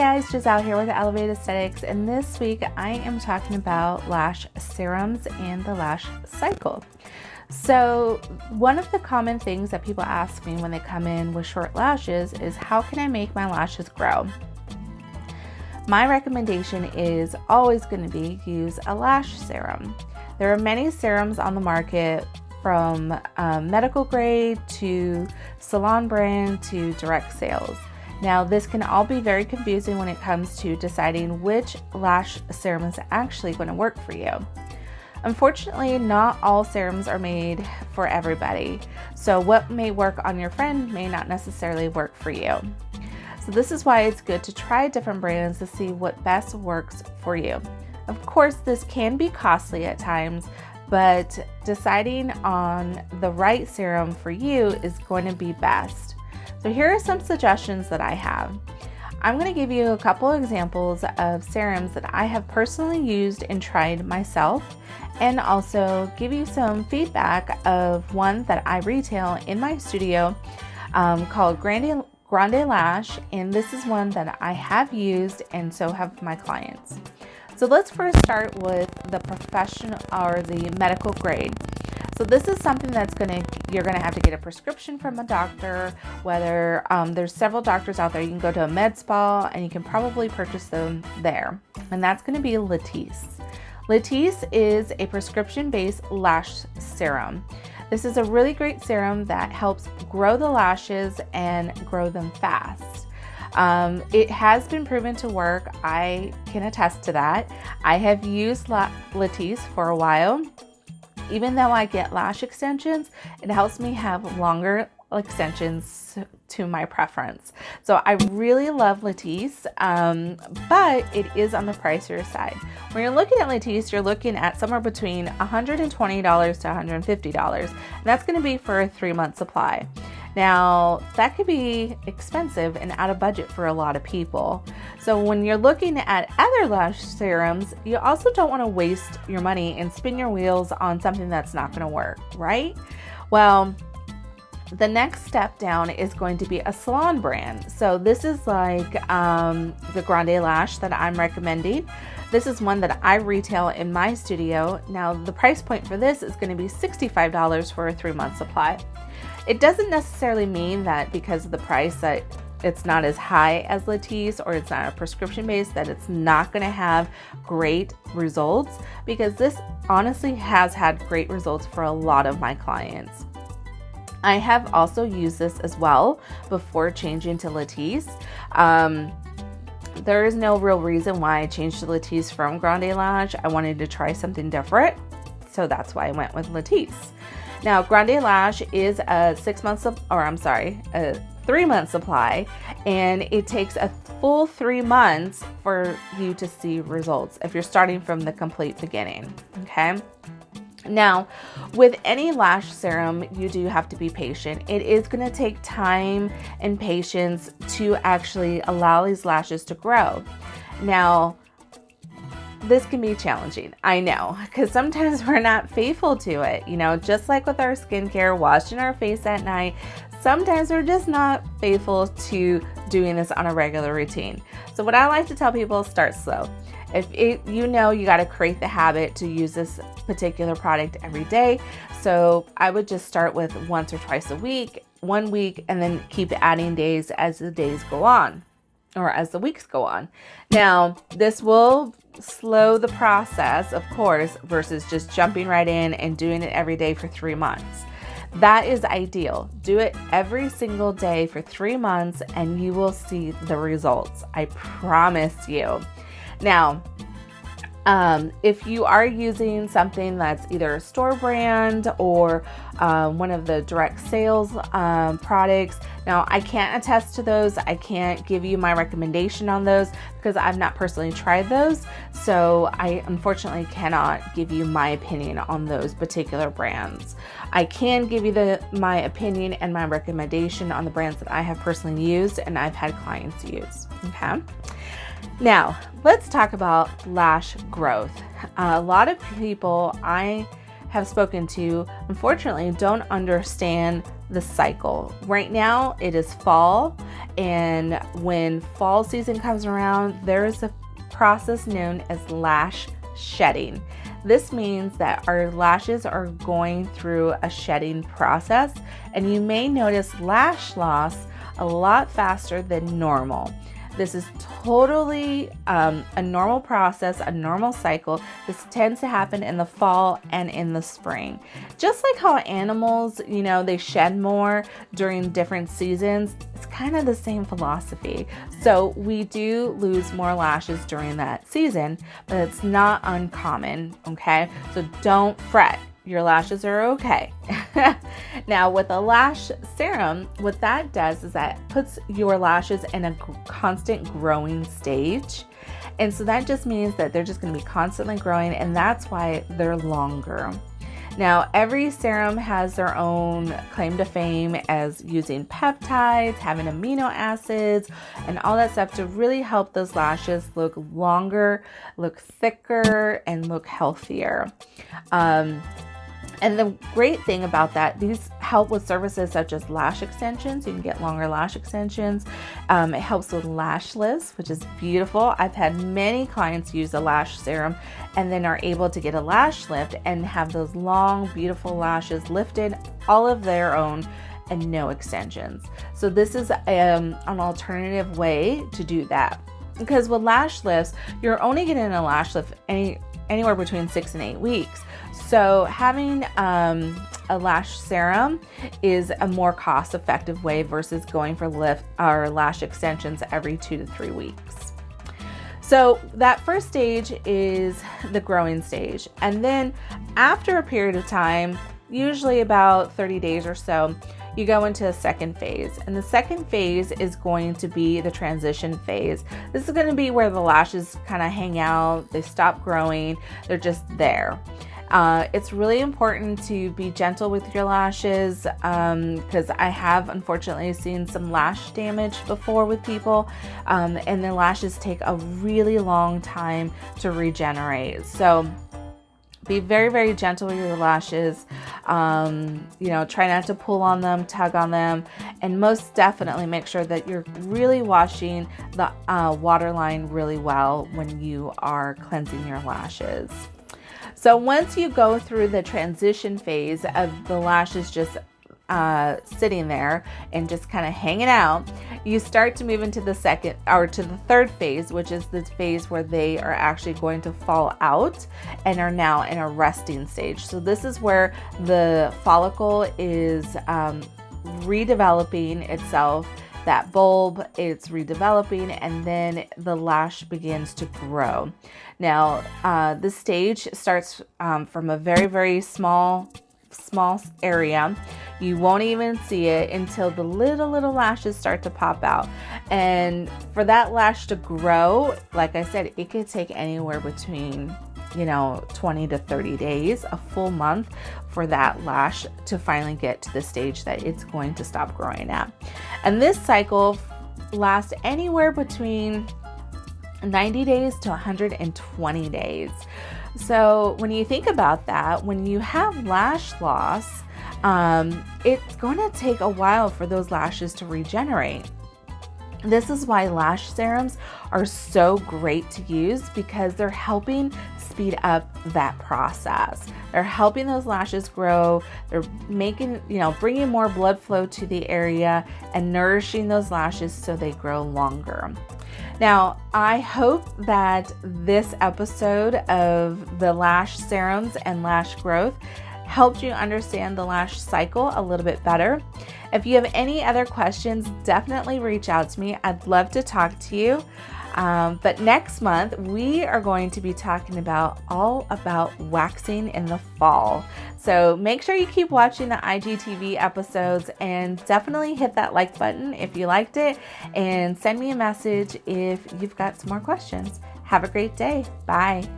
guys, Giselle here with Elevate Aesthetics, and this week I am talking about lash serums and the lash cycle. So one of the common things that people ask me when they come in with short lashes is, how can I make my lashes grow? My recommendation is always going to be use a lash serum. There are many serums on the market, from medical grade to salon brand to direct sales. Now, this can all be very confusing when it comes to deciding which lash serum is actually going to work for you. Unfortunately, not all serums are made for everybody. So what may work on your friend may not necessarily work for you. So this is why it's good to try different brands to see what best works for you. Of course, this can be costly at times, but deciding on the right serum for you is going to be best. So here are some suggestions that I have. I'm going to give you a couple examples of serums that I have personally used and tried myself, and also give you some feedback of one that I retail in my studio called Grande Lash, and this is one that I have used and so have my clients. So let's first start with the professional or the medical grade. So this is something that's you're gonna have to get a prescription from a doctor, whether there's several doctors out there. You can go to a med spa and you can probably purchase them there. And that's gonna be Latisse. Latisse is a prescription-based lash serum. This is a really great serum that helps grow the lashes and grow them fast. It has been proven to work. I can attest to that. I have used Latisse for a while. Even though I get lash extensions, it helps me have longer extensions to my preference. So I really love Latisse, but it is on the pricier side. When you're looking at Latisse, you're looking at somewhere between $120 to $150, and that's going to be for a 3-month supply. Now, that could be expensive and out of budget for a lot of people. So when you're looking at other lash serums, you also don't want to waste your money and spin your wheels on something that's not going to work, right? Well, the next step down is going to be a salon brand. So this is like the Grande Lash that I'm recommending. This is one that I retail in my studio. Now, the price point for this is going to be $65 for a 3-month supply. It doesn't necessarily mean that because of the price that it's not as high as Latisse or it's not a prescription based that it's not going to have great results, because this honestly has had great results for a lot of my clients. I have also used this as well before changing to Latisse. There is no real reason why I changed to Latisse from Grande Lash. I wanted to try something different, so that's why I went with Latisse. Now, Grande Lash is a 3-month supply, and it takes a full 3 months for you to see results if you're starting from the complete beginning, okay? Now, with any lash serum, you do have to be patient. It is going to take time and patience to actually allow these lashes to grow. Now, this can be challenging, I know, because sometimes we're not faithful to it. You know, just like with our skincare, washing our face at night, sometimes we're just not faithful to doing this on a regular routine. So what I like to tell people is start slow. You got to create the habit to use this particular product every day. So I would just start with once or twice a week, 1 week, and then keep adding days as the days go on, or as the weeks go on. Now, this will slow the process, of course, versus just jumping right in and doing it every day for 3 months. That is ideal. Do it every single day for 3 months and you will see the results. I promise you. Now, if you are using something that's either a store brand or one of the direct sales products, now I can't attest to those. I can't give you my recommendation on those because I've not personally tried those. So I unfortunately cannot give you my opinion on those particular brands. I can give you my opinion and my recommendation on the brands that I have personally used and I've had clients use. Okay. Now, let's talk about lash growth. A lot of people I have spoken to, unfortunately, don't understand the cycle. Right now, it is fall, And when fall season comes around, there is a process known as lash shedding. This means that our lashes are going through a shedding process, and you may notice lash loss a lot faster than normal. This is totally a normal process, a normal cycle. This tends to happen in the fall and in the spring. Just like how animals, they shed more during different seasons, it's kind of the same philosophy. So we do lose more lashes during that season, but it's not uncommon, okay? So don't fret. Your lashes are okay. Now, with a lash serum, what that does is that puts your lashes in a constant growing stage. And so that just means that they're just going to be constantly growing, and that's why they're longer. Now, every serum has their own claim to fame as using peptides, having amino acids, and all that stuff to really help those lashes look longer, look thicker, and look healthier. And the great thing about that, these help with services such as lash extensions. You can get longer lash extensions. It helps with lash lifts, which is beautiful. I've had many clients use a lash serum and then are able to get a lash lift and have those long, beautiful lashes lifted all of their own and no extensions. So this is an alternative way to do that. Because with lash lifts, you're only getting a lash lift anywhere between 6 and 8 weeks. So having a lash serum is a more cost-effective way versus going for lift or lash extensions every 2 to 3 weeks. So that first stage is the growing stage. And then after a period of time, usually about 30 days or so, you go into a second phase. And the second phase is going to be the transition phase. This is going to be where the lashes kind of hang out, they stop growing, they're just there. It's really important to be gentle with your lashes because I have unfortunately seen some lash damage before with people, and the lashes take a really long time to regenerate. So be very, very gentle with your lashes. Try not to pull on them, tug on them, and most definitely make sure that you're really washing the waterline really well when you are cleansing your lashes. So once you go through the transition phase of the lashes just sitting there and just kind of hanging out, you start to move into the second or to the third phase, which is the phase where they are actually going to fall out and are now in a resting stage. So this is where the follicle is redeveloping itself. That bulb, it's redeveloping, and then the lash begins to grow. Now, this stage starts from a very, very small area. You won't even see it until the little lashes start to pop out. And for that lash to grow, like I said, it could take anywhere between 20 to 30 days, a full month for that lash to finally get to the stage that it's going to stop growing at. And this cycle lasts anywhere between 90 days to 120 days. So when you think about that, when you have lash loss, it's going to take a while for those lashes to regenerate. This is why lash serums are so great to use, because they're helping speed up that process. They're helping those lashes grow. They're making, bringing more blood flow to the area and nourishing those lashes so they grow longer. Now, I hope that this episode of the lash serums and lash growth helped you understand the lash cycle a little bit better. If you have any other questions, definitely reach out to me. I'd love to talk to you. But next month, we are going to be talking all about waxing in the fall. So make sure you keep watching the IGTV episodes and definitely hit that like button if you liked it, and send me a message if you've got some more questions. Have a great day. Bye.